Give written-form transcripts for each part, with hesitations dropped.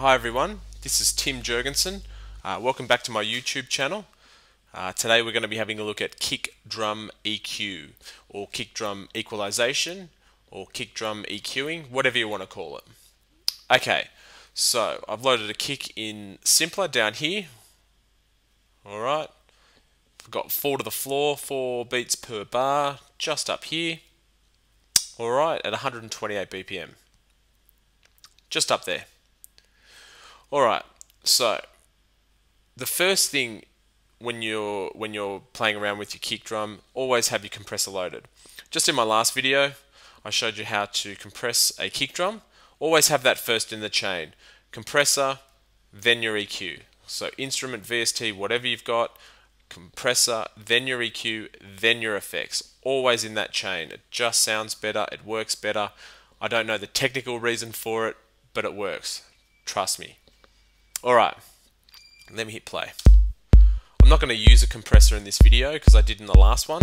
Hi everyone, this is Tim Jurgenson. Welcome back to my YouTube channel. Today we're going to be having a look at kick drum EQ, or kick drum equalization, or kick drum EQing, whatever you want to call it. Okay, so I've loaded a kick in Simpler down here. Alright, I've got 4 to the floor, 4 beats per bar, just up here. Alright, at 128 BPM. Just up there. Alright, so the first thing when you're playing around with your kick drum, always have your compressor loaded. Just in my last video, I showed you how to compress a kick drum. Always have that first in the chain. Compressor, then your EQ. So instrument, VST, whatever you've got, compressor, then your EQ, then your effects. Always in that chain. It just sounds better, it works better. I don't know the technical reason for it, but it works. Trust me. Alright, let me hit play. I'm not going to use a compressor in this video because I did in the last one.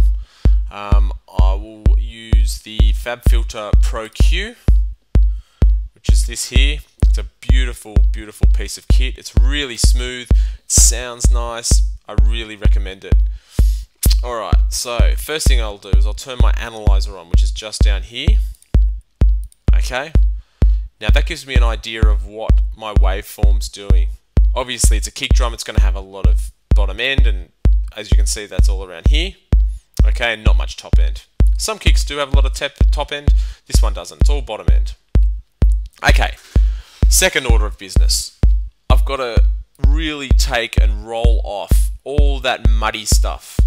I will use the FabFilter Pro Q, which is this here. It's a beautiful, beautiful piece of kit. It's really smooth, it sounds nice. I really recommend it. Alright, so first thing I'll do is I'll turn my analyzer on, which is just down here. Okay. Now that gives me an idea of what my waveform's doing. Obviously it's a kick drum, it's going to have a lot of bottom end, and as you can see that's all around here. Okay, and not much top end. Some kicks do have a lot of top end, this one doesn't, it's all bottom end. Okay, second order of business. I've got to really take and roll off all that muddy stuff,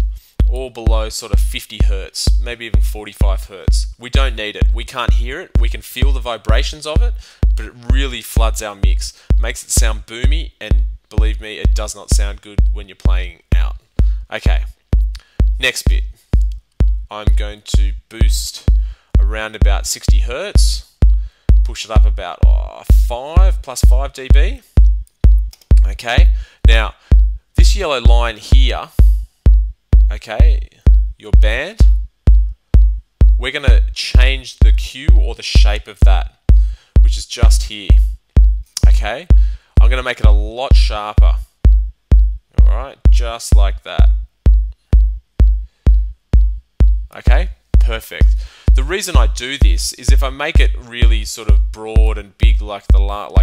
all below sort of 50 Hertz, maybe even 45 Hertz. We don't need it. We can't hear it. We can feel the vibrations of it, but it really floods our mix, makes it sound boomy, and believe me, it does not sound good when you're playing out. Okay, next bit. I'm going to boost around about 60 Hertz, push it up about 5 plus 5 dB. Okay, now this yellow line here, okay, your band, we're going to change the Q or the shape of that, which is just here. Okay, I'm going to make it a lot sharper. Alright, just like that. Okay, perfect. The reason I do this is if I make it really sort of broad and big like the last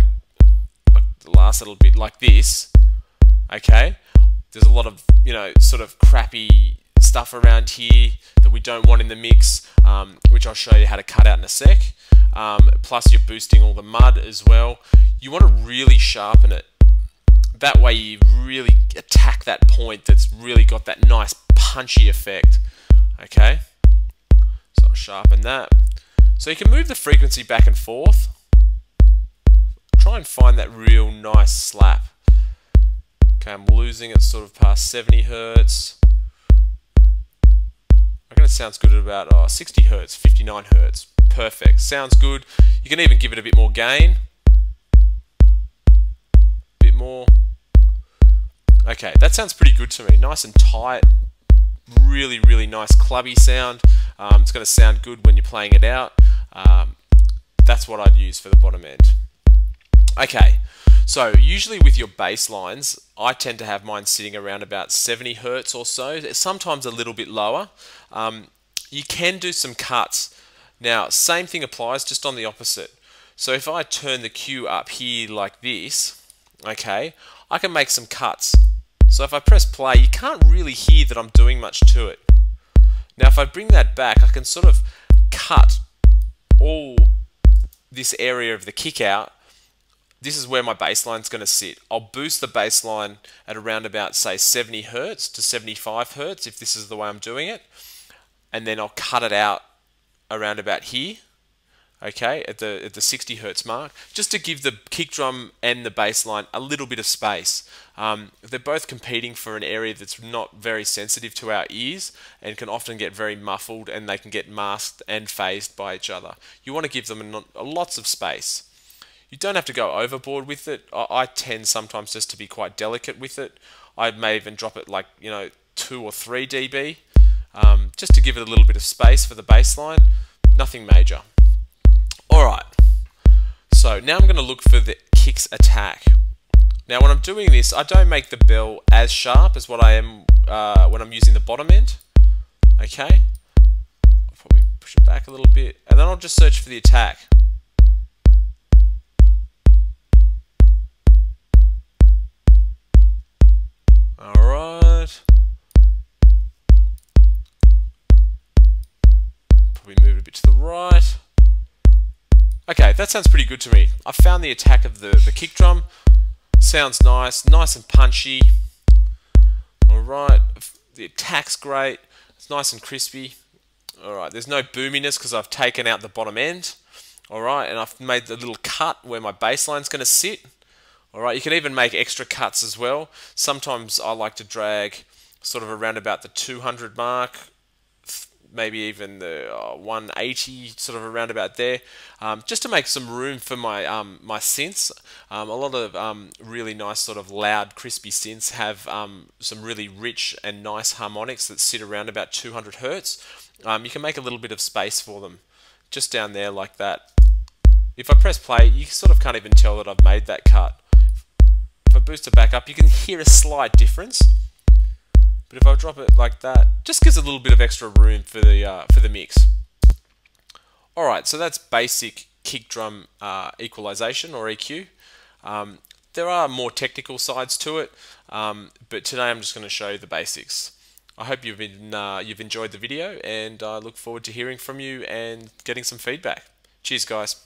little bit like this, okay, there's a lot of, sort of crappy stuff around here that we don't want in the mix, which I'll show you how to cut out in a sec. Plus you're boosting all the mud as well. You want to really sharpen it. That way you really attack that point that's really got that nice punchy effect. Okay, so I'll sharpen that. So you can move the frequency back and forth. Try and find that real nice slap. Okay, I'm losing it sort of past 70 Hertz. I reckon it sounds good at about 60 Hertz, 59 Hertz. Perfect, sounds good. You can even give it a bit more gain. Bit more. Okay, that sounds pretty good to me. Nice and tight. Really, really nice clubby sound. It's going to sound good when you're playing it out. That's what I'd use for the bottom end. Okay, so usually with your bass lines, I tend to have mine sitting around about 70 Hertz or so, sometimes a little bit lower. You can do some cuts. Now, same thing applies, just on the opposite. So if I turn the Q up here like this, okay, I can make some cuts. So if I press play, you can't really hear that I'm doing much to it. Now if I bring that back, I can sort of cut all this area of the kick out. This is where my bass line's going to sit. I'll boost the bass line at around about, say, 70 Hertz to 75 Hertz if this is the way I'm doing it. And then I'll cut it out around about here, okay, at the 60 Hertz mark, just to give the kick drum and the bass line a little bit of space. They're both competing for an area that's not very sensitive to our ears and can often get very muffled, and they can get masked and phased by each other. You want to give them lots of space. You don't have to go overboard with it. I tend sometimes just to be quite delicate with it. I may even drop it like 2 or 3 dB, just to give it a little bit of space for the bass line. Nothing major. Alright, so now I'm going to look for the kick's attack. Now when I'm doing this, I don't make the bell as sharp as what I am when I'm using the bottom end. Okay, I'll probably push it back a little bit, and then I'll just search for the attack. Alright. Probably move it a bit to the right. Okay, that sounds pretty good to me. I found the attack of the kick drum. Sounds nice and punchy. Alright, the attack's great. It's nice and crispy. Alright, there's no boominess because I've taken out the bottom end. Alright, and I've made the little cut where my bass line's going to sit. Alright, you can even make extra cuts as well. Sometimes I like to drag sort of around about the 200 mark, maybe even the 180, sort of around about there, just to make some room for my my synths. A lot of really nice sort of loud, crispy synths have some really rich and nice harmonics that sit around about 200 hertz. You can make a little bit of space for them, just down there like that. If I press play, you sort of can't even tell that I've made that cut. If I boost it back up, you can hear a slight difference. But if I drop it like that, just gives a little bit of extra room for the mix. Alright, so that's basic kick drum equalization or EQ. There are more technical sides to it, but today I'm just going to show you the basics. I hope you've enjoyed the video, and I look forward to hearing from you and getting some feedback. Cheers, guys.